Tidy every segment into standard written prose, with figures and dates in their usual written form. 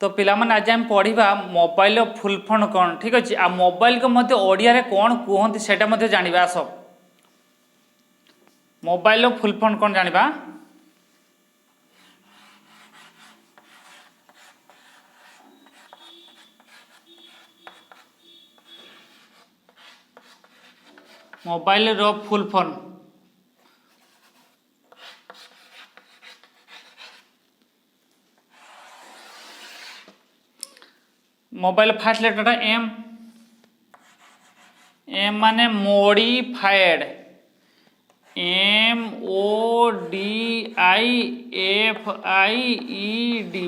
तो पिला माने आज हम पढ़िबा मोबाइल फुल फॉर्म कौन। ठीक अच्छे आ मोबाइल को मध्य ओडिया रे कौन कहते सेटा मध्य जानिबा। आस मोबाइल फुल फॉर्म कौन जानिबा। मोबाइल रो full form mobile first letter M. M माने मॉडिफाइड MODIFIED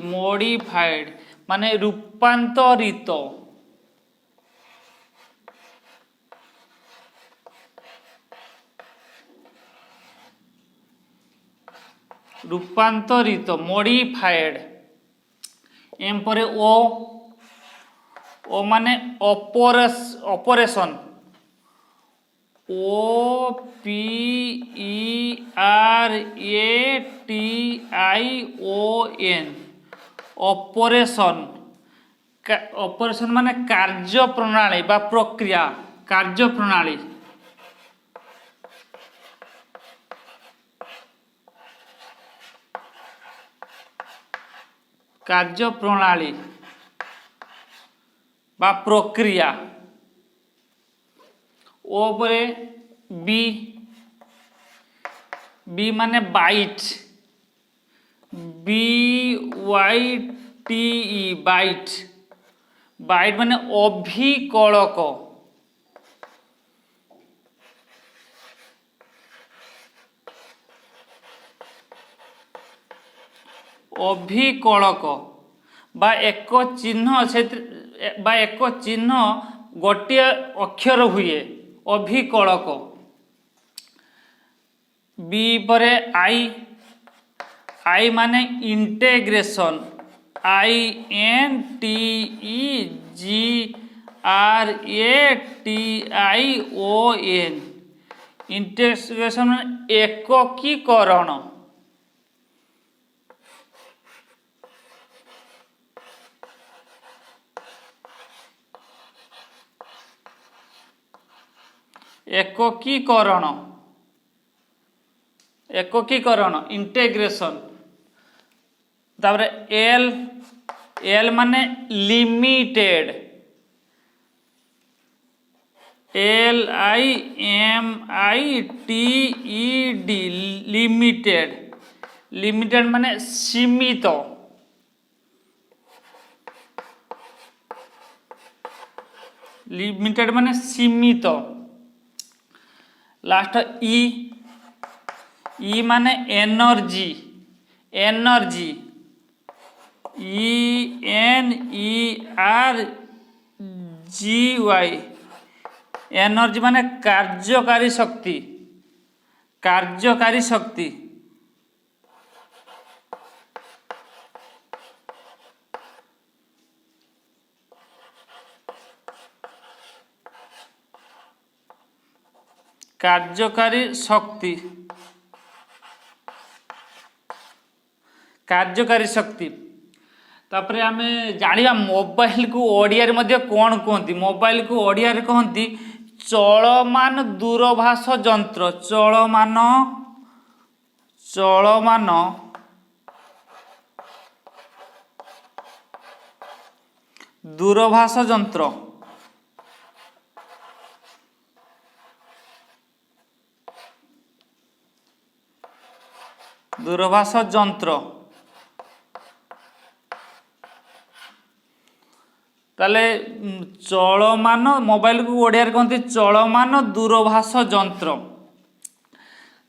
मॉडिफाइड माने रूपांतरित। रूपांतरित मॉडिफाइड। एम पर ओ माने ऑपरेशन OPERATION ऑपरेशन। ऑपरेशन माने कार्य प्रणाली बा प्रक्रिया कार्य प्रणाली। कार्य प्रणाली बा प्रक्रिया। ओ परे बी। बी माने बाइट BYTE बाइट। बाइट माने अभिकलक। अभिकलक बा एक चिन्ह से बा एक चिन्ह गोटे अक्षर हुए अभिकलक। बी पर आई। आई माने इंटेग्रेशन INTEGRATION इंटेग्रेशन एककीकरण। एककीकरण एककीकरण इंटेग्रेशन। तापर एल। एल माने लिमिटेड LIMITED लिमिटेड। लिमिटेड माने सीमित। लिमिटेड माने सीमित। लास्ट ई। ई माने एनर्जी एनर्जी ENERGY एनर्जी माने कार्यकारी शक्ति कार्यकारी शक्ति। कार्यकारी शक्ति कार्यकारी शक्ति। तापर आमे जानिबा मोबाइल को ओडिया रे मध्य कोन कहंती। मोबाइल को ओडिया रे कहंती चलमान दूरभाष यंत्र। चलमान दूरभाष यंत्र। दूरभाष यंत्र ताले चलमान मोबाइल को ओडिया रे कहते चलमान दूरभाष यंत्र।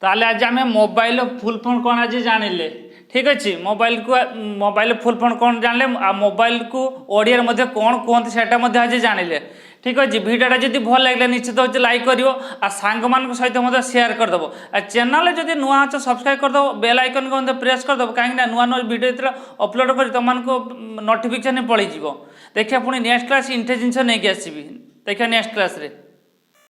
ताले आज आम मोबाइल फुल फॉर्म कौन आज जानिले। ठीक अच्छे मोबाइल फुल फॉर्म कौन जानिले आ मोबाइल को ओडिया रे मध्य कौन कहते सेटा मध्य आज जानिले। ठीक अच्छे भिडियोटा जब भल लगे निश्चित होचे लाइक करिवो आ सांग मान सहित मध्य शेयर करदेव। आ चैनल जब नुआ अच्छे सब्सक्राइब करदेव बेल आइकन को मध्य प्रेस करदेव कहीं नुआ नुआ वीडियो जो अपलोड कर तुमको नोटिफिकेशन पलैज। देखिए पुणी नेक्स्ट क्लास इंटे जिन नहीं आसबि। देखिए नेक्स्ट क्लास रे।